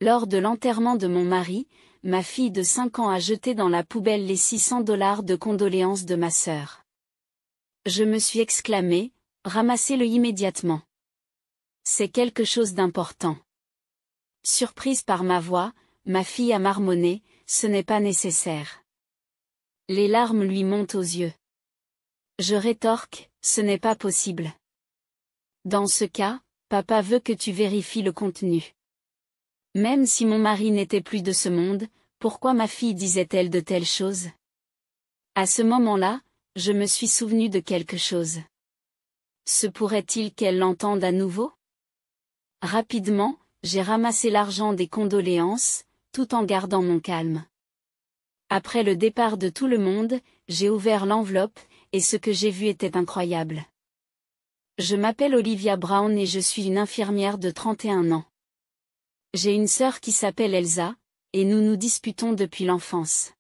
Lors de l'enterrement de mon mari, ma fille de 5 ans a jeté dans la poubelle les $600 de condoléances de ma sœur. Je me suis exclamé, ramassez-le immédiatement. C'est quelque chose d'important. Surprise par ma voix, ma fille a marmonné, ce n'est pas nécessaire. Les larmes lui montent aux yeux. Je rétorque, ce n'est pas possible. Dans ce cas, papa veut que tu vérifies le contenu. Même si mon mari n'était plus de ce monde, pourquoi ma fille disait-elle de telles choses? À ce moment-là, je me suis souvenu de quelque chose. Se pourrait-il qu'elle l'entende à nouveau? Rapidement, j'ai ramassé l'argent des condoléances, tout en gardant mon calme. Après le départ de tout le monde, j'ai ouvert l'enveloppe, et ce que j'ai vu était incroyable. Je m'appelle Olivia Brown et je suis une infirmière de 31 ans. J'ai une sœur qui s'appelle Elsa, et nous nous disputons depuis l'enfance.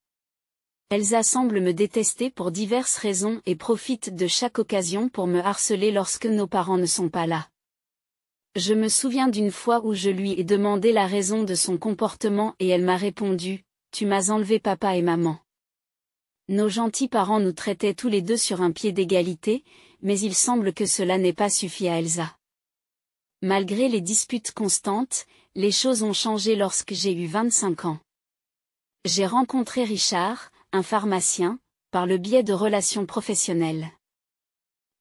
Elsa semble me détester pour diverses raisons et profite de chaque occasion pour me harceler lorsque nos parents ne sont pas là. Je me souviens d'une fois où je lui ai demandé la raison de son comportement et elle m'a répondu, « Tu m'as enlevé papa et maman ». Nos gentils parents nous traitaient tous les deux sur un pied d'égalité, mais il semble que cela n'ait pas suffi à Elsa. Malgré les disputes constantes, les choses ont changé lorsque j'ai eu 25 ans. J'ai rencontré Richard, un pharmacien, par le biais de relations professionnelles.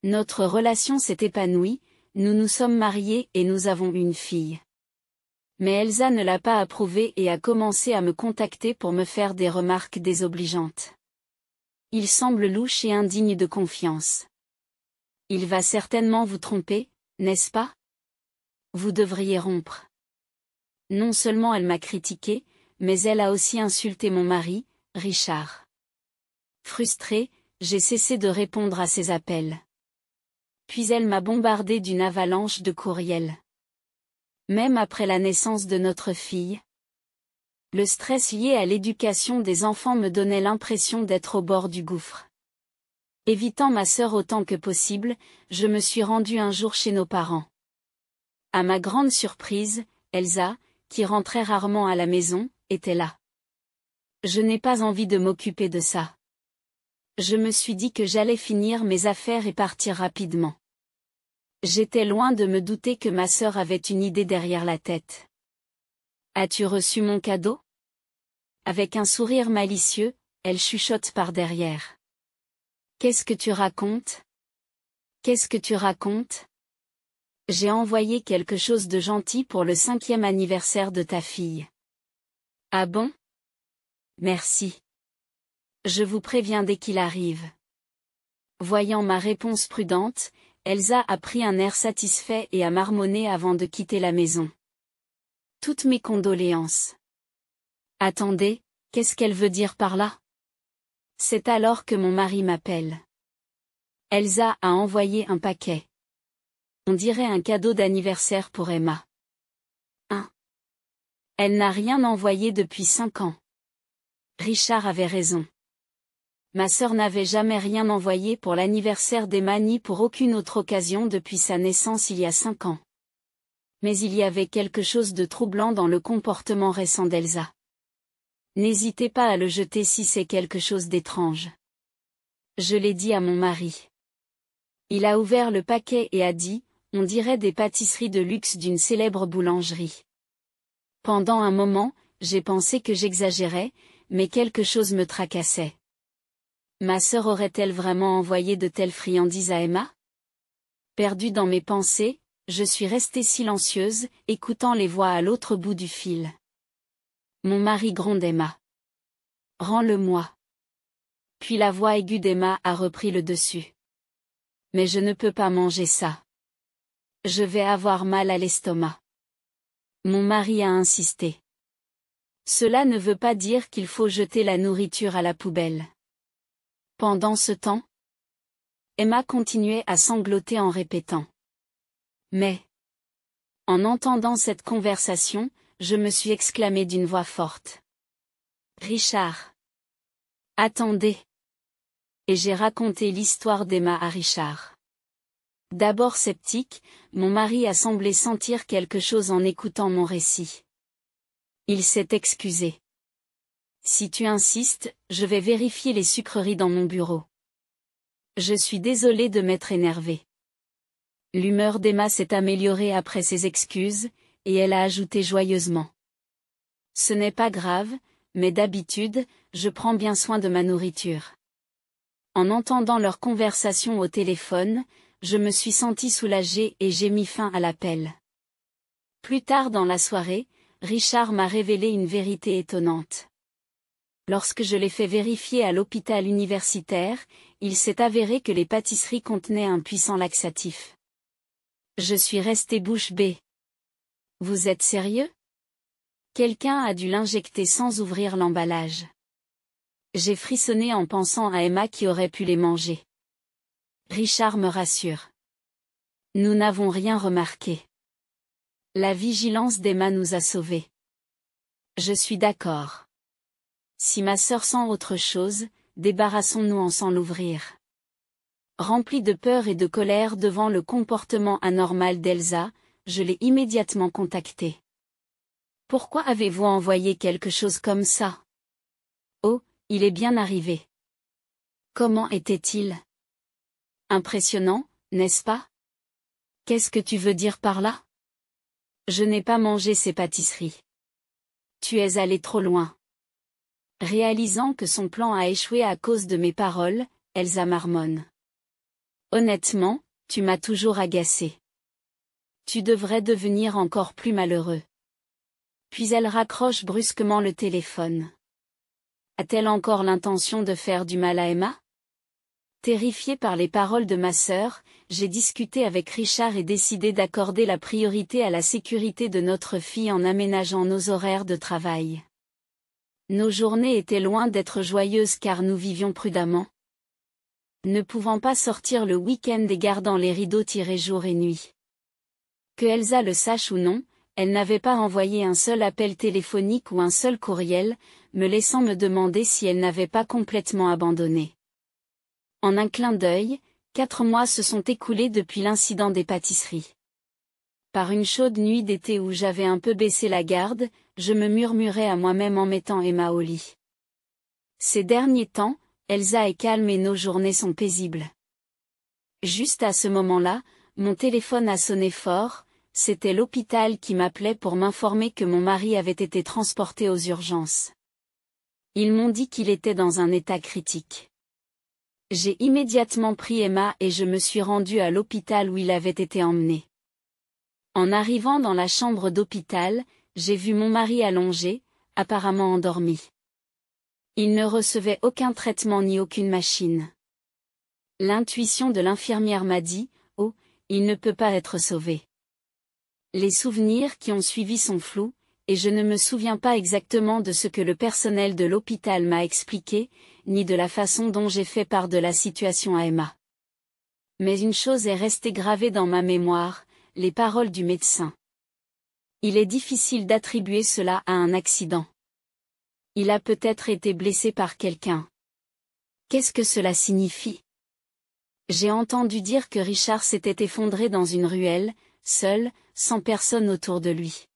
Notre relation s'est épanouie, nous nous sommes mariés et nous avons une fille. Mais Elsa ne l'a pas approuvé et a commencé à me contacter pour me faire des remarques désobligeantes. Il semble louche et indigne de confiance. Il va certainement vous tromper, n'est-ce pas? Vous devriez rompre. Non seulement elle m'a critiqué, mais elle a aussi insulté mon mari, Richard. Frustrée, j'ai cessé de répondre à ses appels. Puis elle m'a bombardé d'une avalanche de courriels. Même après la naissance de notre fille. Le stress lié à l'éducation des enfants me donnait l'impression d'être au bord du gouffre. Évitant ma sœur autant que possible, je me suis rendue un jour chez nos parents. À ma grande surprise, Elsa, qui rentrait rarement à la maison, était là. Je n'ai pas envie de m'occuper de ça. Je me suis dit que j'allais finir mes affaires et partir rapidement. J'étais loin de me douter que ma sœur avait une idée derrière la tête. As-tu reçu mon cadeau? Avec un sourire malicieux, elle chuchote par derrière. Qu'est-ce que tu racontes? Qu'est-ce que tu racontes? J'ai envoyé quelque chose de gentil pour le 5e anniversaire de ta fille. Ah bon? Merci. Je vous préviens dès qu'il arrive. Voyant ma réponse prudente, Elsa a pris un air satisfait et a marmonné avant de quitter la maison. Toutes mes condoléances. Attendez, qu'est-ce qu'elle veut dire par là? C'est alors que mon mari m'appelle. Elsa a envoyé un paquet. On dirait un cadeau d'anniversaire pour Emma. Elle n'a rien envoyé depuis 5 ans. Richard avait raison. Ma sœur n'avait jamais rien envoyé pour l'anniversaire d'Emma ni pour aucune autre occasion depuis sa naissance il y a 5 ans. Mais il y avait quelque chose de troublant dans le comportement récent d'Elsa. N'hésitez pas à le jeter si c'est quelque chose d'étrange. Je l'ai dit à mon mari. Il a ouvert le paquet et a dit, on dirait des pâtisseries de luxe d'une célèbre boulangerie. Pendant un moment, j'ai pensé que j'exagérais, mais quelque chose me tracassait. Ma sœur aurait-elle vraiment envoyé de telles friandises à Emma? Perdue dans mes pensées, je suis restée silencieuse, écoutant les voix à l'autre bout du fil. Mon mari gronde Emma. Rends-le-moi. Puis la voix aiguë d'Emma a repris le dessus. Mais je ne peux pas manger ça. Je vais avoir mal à l'estomac. Mon mari a insisté. Cela ne veut pas dire qu'il faut jeter la nourriture à la poubelle. Pendant ce temps, Emma continuait à sangloter en répétant. Mais, en entendant cette conversation, je me suis exclamée d'une voix forte. Richard. Attendez. Et j'ai raconté l'histoire d'Emma à Richard. D'abord sceptique, mon mari a semblé sentir quelque chose en écoutant mon récit. Il s'est excusé. Si tu insistes, je vais vérifier les sucreries dans mon bureau. Je suis désolée de m'être énervée. L'humeur d'Emma s'est améliorée après ses excuses, et elle a ajouté joyeusement. Ce n'est pas grave, mais d'habitude, je prends bien soin de ma nourriture. En entendant leur conversation au téléphone, je me suis sentie soulagée et j'ai mis fin à l'appel. Plus tard dans la soirée, Richard m'a révélé une vérité étonnante. Lorsque je l'ai fait vérifier à l'hôpital universitaire, il s'est avéré que les pâtisseries contenaient un puissant laxatif. Je suis restée bouche bée. Vous êtes sérieux? Quelqu'un a dû l'injecter sans ouvrir l'emballage. J'ai frissonné en pensant à Emma qui aurait pu les manger. Richard me rassure. Nous n'avons rien remarqué. La vigilance d'Emma nous a sauvés. Je suis d'accord. Si ma sœur sent autre chose, débarrassons-nous sans l'ouvrir. Rempli de peur et de colère devant le comportement anormal d'Elsa, je l'ai immédiatement contactée. Pourquoi avez-vous envoyé quelque chose comme ça? Oh, il est bien arrivé. Comment était-il? Impressionnant, n'est-ce pas? Qu'est-ce que tu veux dire par là? Je n'ai pas mangé ces pâtisseries. Tu es allé trop loin. Réalisant que son plan a échoué à cause de mes paroles, Elsa marmonne. Honnêtement, tu m'as toujours agacé. Tu devrais devenir encore plus malheureux. Puis elle raccroche brusquement le téléphone. A-t-elle encore l'intention de faire du mal à Emma? Terrifiée par les paroles de ma sœur, j'ai discuté avec Richard et décidé d'accorder la priorité à la sécurité de notre fille en aménageant nos horaires de travail. Nos journées étaient loin d'être joyeuses car nous vivions prudemment. Ne pouvant pas sortir le week-end et gardant les rideaux tirés jour et nuit. Que Elsa le sache ou non, elle n'avait pas envoyé un seul appel téléphonique ou un seul courriel, me laissant me demander si elle n'avait pas complètement abandonné. En un clin d'œil, 4 mois se sont écoulés depuis l'incident des pâtisseries. Par une chaude nuit d'été où j'avais un peu baissé la garde, je me murmurais à moi-même en mettant Emma au lit. Ces derniers temps, Elsa est calme et nos journées sont paisibles. Juste à ce moment-là, mon téléphone a sonné fort, c'était l'hôpital qui m'appelait pour m'informer que mon mari avait été transporté aux urgences. Ils m'ont dit qu'il était dans un état critique. J'ai immédiatement pris Emma et je me suis rendue à l'hôpital où il avait été emmené. En arrivant dans la chambre d'hôpital, j'ai vu mon mari allongé, apparemment endormi. Il ne recevait aucun traitement ni aucune machine. L'intuition de l'infirmière m'a dit, « Oh, il ne peut pas être sauvé. » Les souvenirs qui ont suivi sont flous, et je ne me souviens pas exactement de ce que le personnel de l'hôpital m'a expliqué, ni de la façon dont j'ai fait part de la situation à Emma. Mais une chose est restée gravée dans ma mémoire, les paroles du médecin. Il est difficile d'attribuer cela à un accident. Il a peut-être été blessé par quelqu'un. Qu'est-ce que cela signifie? J'ai entendu dire que Richard s'était effondré dans une ruelle, seul, sans personne autour de lui.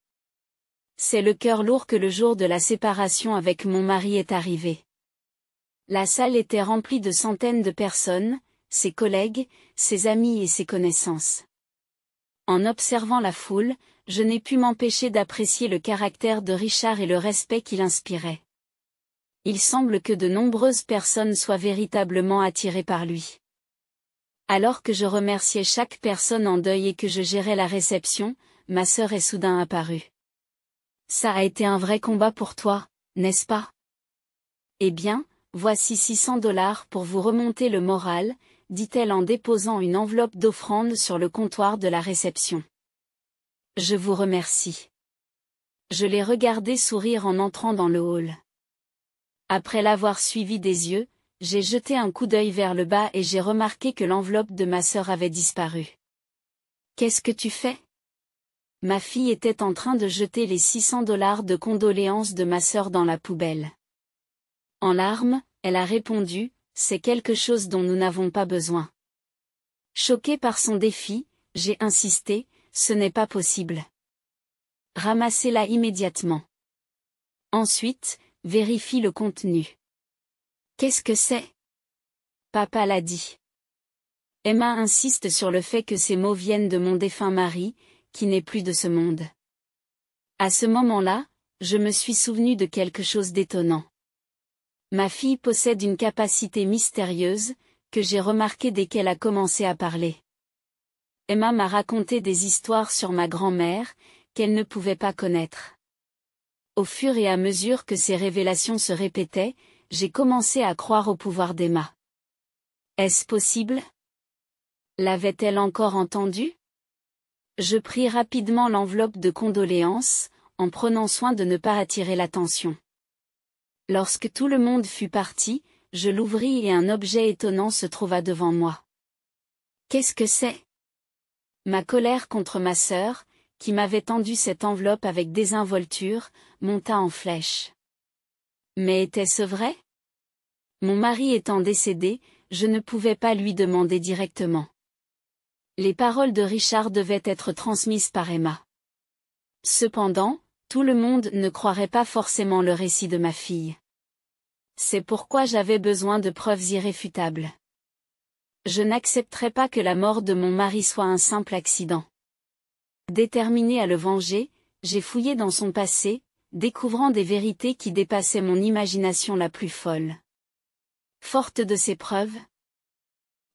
C'est le cœur lourd que le jour de la séparation avec mon mari est arrivé. La salle était remplie de centaines de personnes, ses collègues, ses amis et ses connaissances. En observant la foule, je n'ai pu m'empêcher d'apprécier le caractère de Richard et le respect qu'il inspirait. Il semble que de nombreuses personnes soient véritablement attirées par lui. Alors que je remerciais chaque personne en deuil et que je gérais la réception, ma sœur est soudain apparue. Ça a été un vrai combat pour toi, n'est-ce pas? Eh bien, voici $600 pour vous remonter le moral, dit-elle en déposant une enveloppe d'offrande sur le comptoir de la réception. Je vous remercie. Je l'ai regardé sourire en entrant dans le hall. Après l'avoir suivi des yeux, j'ai jeté un coup d'œil vers le bas et j'ai remarqué que l'enveloppe de ma sœur avait disparu. Qu'est-ce que tu fais? Ma fille était en train de jeter les $600 de condoléances de ma sœur dans la poubelle. En larmes, elle a répondu, c'est quelque chose dont nous n'avons pas besoin. Choquée par son défi, j'ai insisté, ce n'est pas possible. Ramassez-la immédiatement. Ensuite, vérifie le contenu. Qu'est-ce que c'est? Papa l'a dit. Emma insiste sur le fait que ces mots viennent de mon défunt mari, qui n'est plus de ce monde. À ce moment-là, je me suis souvenu de quelque chose d'étonnant. Ma fille possède une capacité mystérieuse, que j'ai remarquée dès qu'elle a commencé à parler. Emma m'a raconté des histoires sur ma grand-mère, qu'elle ne pouvait pas connaître. Au fur et à mesure que ces révélations se répétaient, j'ai commencé à croire au pouvoir d'Emma. Est-ce possible? L'avait-elle encore entendu? Je pris rapidement l'enveloppe de condoléances, en prenant soin de ne pas attirer l'attention. Lorsque tout le monde fut parti, je l'ouvris et un objet étonnant se trouva devant moi. Qu'est-ce que c'est? Ma colère contre ma sœur, qui m'avait tendu cette enveloppe avec désinvolture, monta en flèche. Mais était-ce vrai? Mon mari étant décédé, je ne pouvais pas lui demander directement. Les paroles de Richard devaient être transmises par Emma. Cependant, tout le monde ne croirait pas forcément le récit de ma fille. C'est pourquoi j'avais besoin de preuves irréfutables. Je n'accepterai pas que la mort de mon mari soit un simple accident. Déterminée à le venger, j'ai fouillé dans son passé, découvrant des vérités qui dépassaient mon imagination la plus folle. Forte de ces preuves,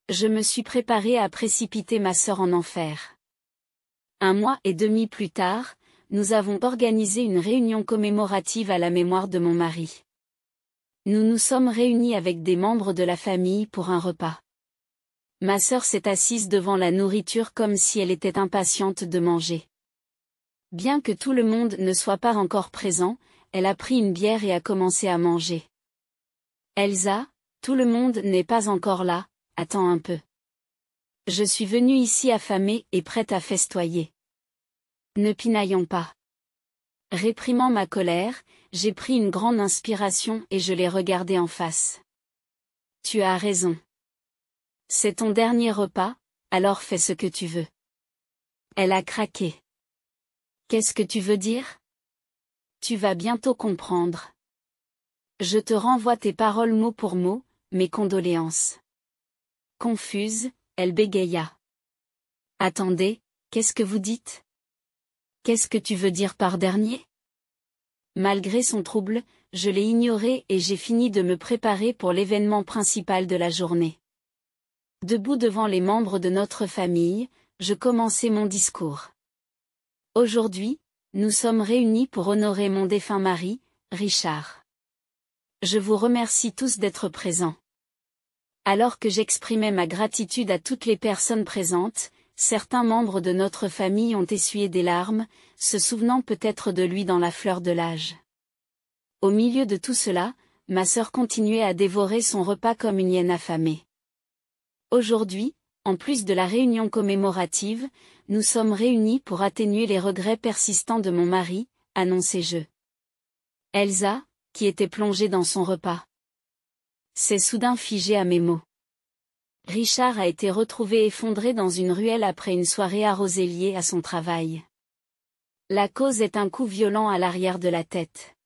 je me suis préparée à précipiter ma sœur en enfer. 1 mois et demi plus tard, nous avons organisé une réunion commémorative à la mémoire de mon mari. Nous nous sommes réunis avec des membres de la famille pour un repas. Ma sœur s'est assise devant la nourriture comme si elle était impatiente de manger. Bien que tout le monde ne soit pas encore présent, elle a pris une bière et a commencé à manger. Elsa, tout le monde n'est pas encore là, attends un peu. Je suis venue ici affamée et prête à festoyer. Ne pinaillons pas. Réprimant ma colère, j'ai pris une grande inspiration et je l'ai regardée en face. Tu as raison. C'est ton dernier repas, alors fais ce que tu veux. Elle a craqué. Qu'est-ce que tu veux dire? Tu vas bientôt comprendre. Je te renvoie tes paroles mot pour mot, mes condoléances. Confuse, elle bégaya. Attendez, qu'est-ce que vous dites? Qu'est-ce que tu veux dire par dernier? Malgré son trouble, je l'ai ignoré et j'ai fini de me préparer pour l'événement principal de la journée. Debout devant les membres de notre famille, je commençai mon discours. Aujourd'hui, nous sommes réunis pour honorer mon défunt mari, Richard. Je vous remercie tous d'être présents. Alors que j'exprimais ma gratitude à toutes les personnes présentes, certains membres de notre famille ont essuyé des larmes, se souvenant peut-être de lui dans la fleur de l'âge. Au milieu de tout cela, ma sœur continuait à dévorer son repas comme une hyène affamée. Aujourd'hui, en plus de la réunion commémorative, nous sommes réunis pour atténuer les regrets persistants de mon mari, annonçai-je. Elsa, qui était plongée dans son repas, s'est soudain figée à mes mots. Richard a été retrouvé effondré dans une ruelle après une soirée arrosée liée à son travail. La cause est un coup violent à l'arrière de la tête.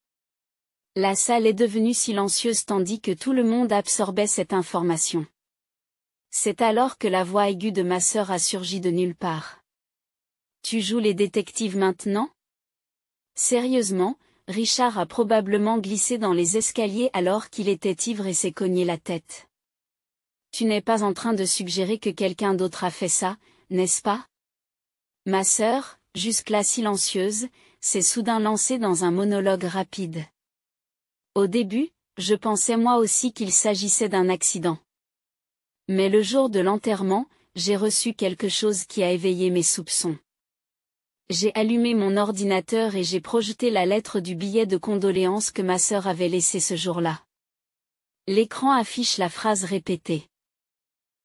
La salle est devenue silencieuse tandis que tout le monde absorbait cette information. C'est alors que la voix aiguë de ma sœur a surgi de nulle part. Tu joues les détectives maintenant? Sérieusement, Richard a probablement glissé dans les escaliers alors qu'il était ivre et s'est cogné la tête. Tu n'es pas en train de suggérer que quelqu'un d'autre a fait ça, n'est-ce pas? Ma sœur, jusque-là silencieuse, s'est soudain lancée dans un monologue rapide. Au début, je pensais moi aussi qu'il s'agissait d'un accident. Mais le jour de l'enterrement, j'ai reçu quelque chose qui a éveillé mes soupçons. J'ai allumé mon ordinateur et j'ai projeté la lettre du billet de condoléances que ma sœur avait laissé ce jour-là. L'écran affiche la phrase répétée.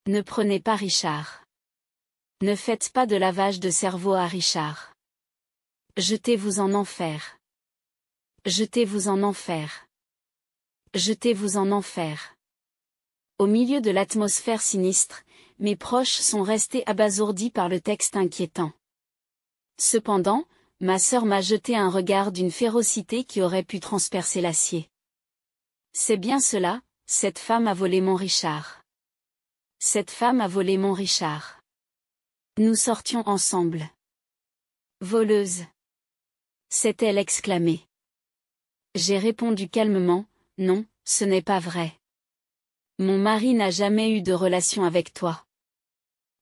Ne prenez pas Richard. Ne faites pas de lavage de cerveau à Richard. Jetez-vous en enfer. Jetez-vous en enfer. Jetez-vous en enfer. Au milieu de l'atmosphère sinistre, mes proches sont restés abasourdis par le texte inquiétant. Cependant, ma sœur m'a jeté un regard d'une férocité qui aurait pu transpercer l'acier. C'est bien cela, cette femme a volé mon Richard. Cette femme a volé mon Richard. Nous sortions ensemble. Voleuse. S'est-elle exclamée. J'ai répondu calmement, non, ce n'est pas vrai. Mon mari n'a jamais eu de relation avec toi.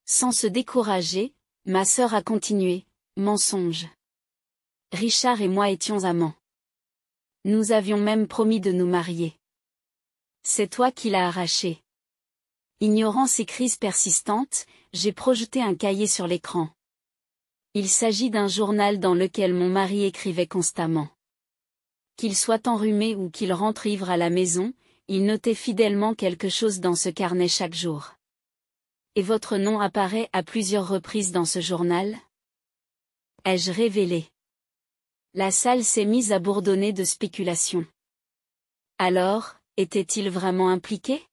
Sans se décourager, ma sœur a continué, mensonge. Richard et moi étions amants. Nous avions même promis de nous marier. C'est toi qui l'as arraché. Ignorant ces crises persistantes, j'ai projeté un cahier sur l'écran. Il s'agit d'un journal dans lequel mon mari écrivait constamment. Qu'il soit enrhumé ou qu'il rentre ivre à la maison, il notait fidèlement quelque chose dans ce carnet chaque jour. Et votre nom apparaît à plusieurs reprises dans ce journal? Ai-je révélé? La salle s'est mise à bourdonner de spéculations. Alors, était-il vraiment impliqué?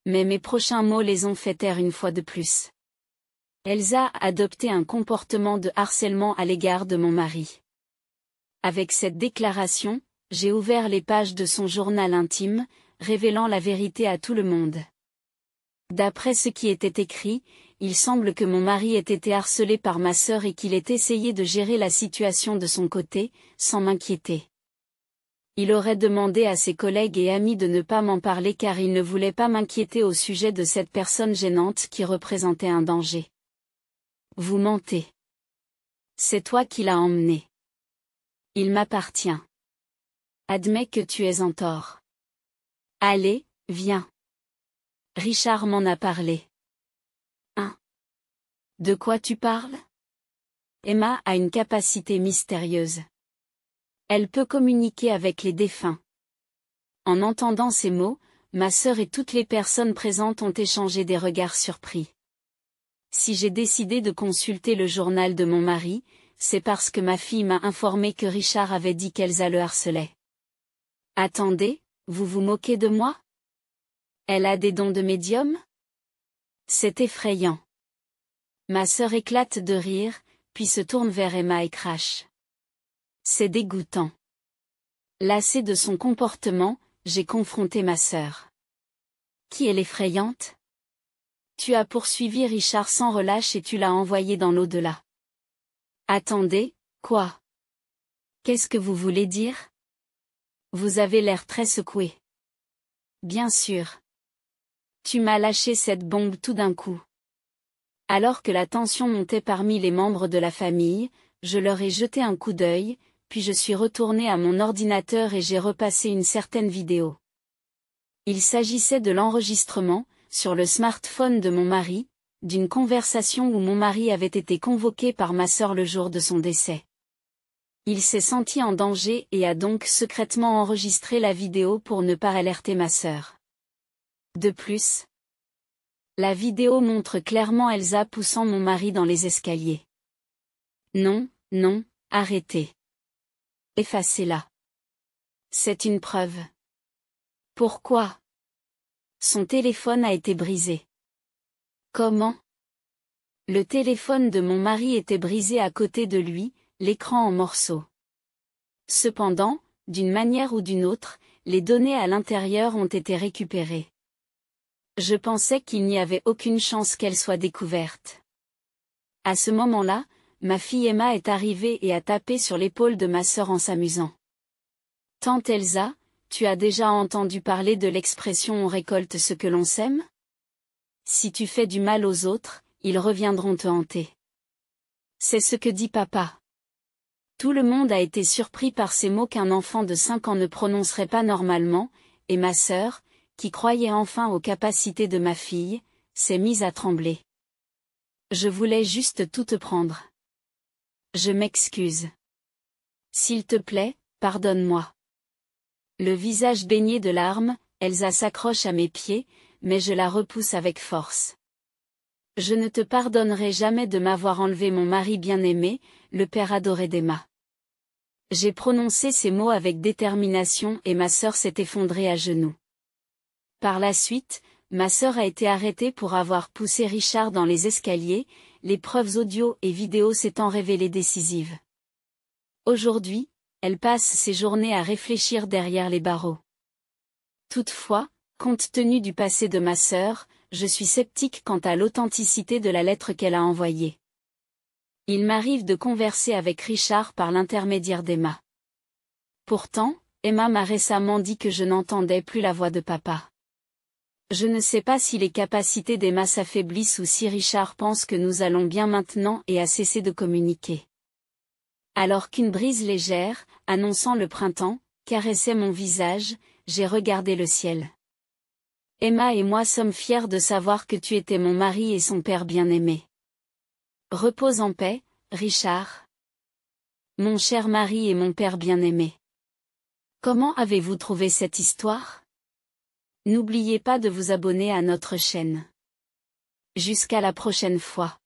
Mais mes prochains mots les ont fait taire une fois de plus. Elsa a adopté un comportement de harcèlement à l'égard de mon mari. Avec cette déclaration, j'ai ouvert les pages de son journal intime, révélant la vérité à tout le monde. D'après ce qui était écrit, il semble que mon mari ait été harcelé par ma sœur et qu'il ait essayé de gérer la situation de son côté, sans m'inquiéter. Il aurait demandé à ses collègues et amis de ne pas m'en parler car il ne voulait pas m'inquiéter au sujet de cette personne gênante qui représentait un danger. Vous mentez. C'est toi qui l'as emmené. Il m'appartient. Admets que tu es en tort. Allez, viens. Richard m'en a parlé. Hein? De quoi tu parles? Emma a une capacité mystérieuse. Elle peut communiquer avec les défunts. En entendant ces mots, ma sœur et toutes les personnes présentes ont échangé des regards surpris. Si j'ai décidé de consulter le journal de mon mari, c'est parce que ma fille m'a informé que Richard avait dit qu'Elsa le harcelait. Attendez, vous vous moquez de moi? Elle a des dons de médium? C'est effrayant. Ma sœur éclate de rire, puis se tourne vers Emma et crache. C'est dégoûtant. Lassée de son comportement, j'ai confronté ma sœur. Qui est l'effrayante? Tu as poursuivi Richard sans relâche et tu l'as envoyé dans l'au-delà. Attendez, quoi? Qu'est-ce que vous voulez dire? Vous avez l'air très secoué. Bien sûr. Tu m'as lâché cette bombe tout d'un coup. Alors que la tension montait parmi les membres de la famille, je leur ai jeté un coup d'œil, puis je suis retourné à mon ordinateur et j'ai repassé une certaine vidéo. Il s'agissait de l'enregistrement, sur le smartphone de mon mari, d'une conversation où mon mari avait été convoqué par ma sœur le jour de son décès. Il s'est senti en danger et a donc secrètement enregistré la vidéo pour ne pas alerter ma sœur. De plus, la vidéo montre clairement Elsa poussant mon mari dans les escaliers. Non, non, arrêtez. Effacez-la. C'est une preuve. Pourquoi? Son téléphone a été brisé. Comment? Le téléphone de mon mari était brisé à côté de lui, l'écran en morceaux. Cependant, d'une manière ou d'une autre, les données à l'intérieur ont été récupérées. Je pensais qu'il n'y avait aucune chance qu'elle soit découverte. À ce moment-là, ma fille Emma est arrivée et a tapé sur l'épaule de ma sœur en s'amusant. Tante Elsa, tu as déjà entendu parler de l'expression on récolte ce que l'on sème? Si tu fais du mal aux autres, ils reviendront te hanter. C'est ce que dit papa. Tout le monde a été surpris par ces mots qu'un enfant de 5 ans ne prononcerait pas normalement, et ma sœur, qui croyait enfin aux capacités de ma fille, s'est mise à trembler. Je voulais juste tout te prendre. Je m'excuse. S'il te plaît, pardonne-moi. Le visage baigné de larmes, Elsa s'accroche à mes pieds, mais je la repousse avec force. Je ne te pardonnerai jamais de m'avoir enlevé mon mari bien-aimé, le père adoré d'Emma. J'ai prononcé ces mots avec détermination et ma sœur s'est effondrée à genoux. Par la suite, ma sœur a été arrêtée pour avoir poussé Richard dans les escaliers, les preuves audio et vidéo s'étant révélées décisives. Aujourd'hui, elle passe ses journées à réfléchir derrière les barreaux. Toutefois, compte tenu du passé de ma sœur, je suis sceptique quant à l'authenticité de la lettre qu'elle a envoyée. Il m'arrive de converser avec Richard par l'intermédiaire d'Emma. Pourtant, Emma m'a récemment dit que je n'entendais plus la voix de papa. Je ne sais pas si les capacités d'Emma s'affaiblissent ou si Richard pense que nous allons bien maintenant et a cessé de communiquer. Alors qu'une brise légère, annonçant le printemps, caressait mon visage, j'ai regardé le ciel. Emma et moi sommes fiers de savoir que tu étais mon mari et son père bien-aimé. Repose en paix, Richard. Mon cher mari et mon père bien-aimé. Comment avez-vous trouvé cette histoire? N'oubliez pas de vous abonner à notre chaîne. Jusqu'à la prochaine fois.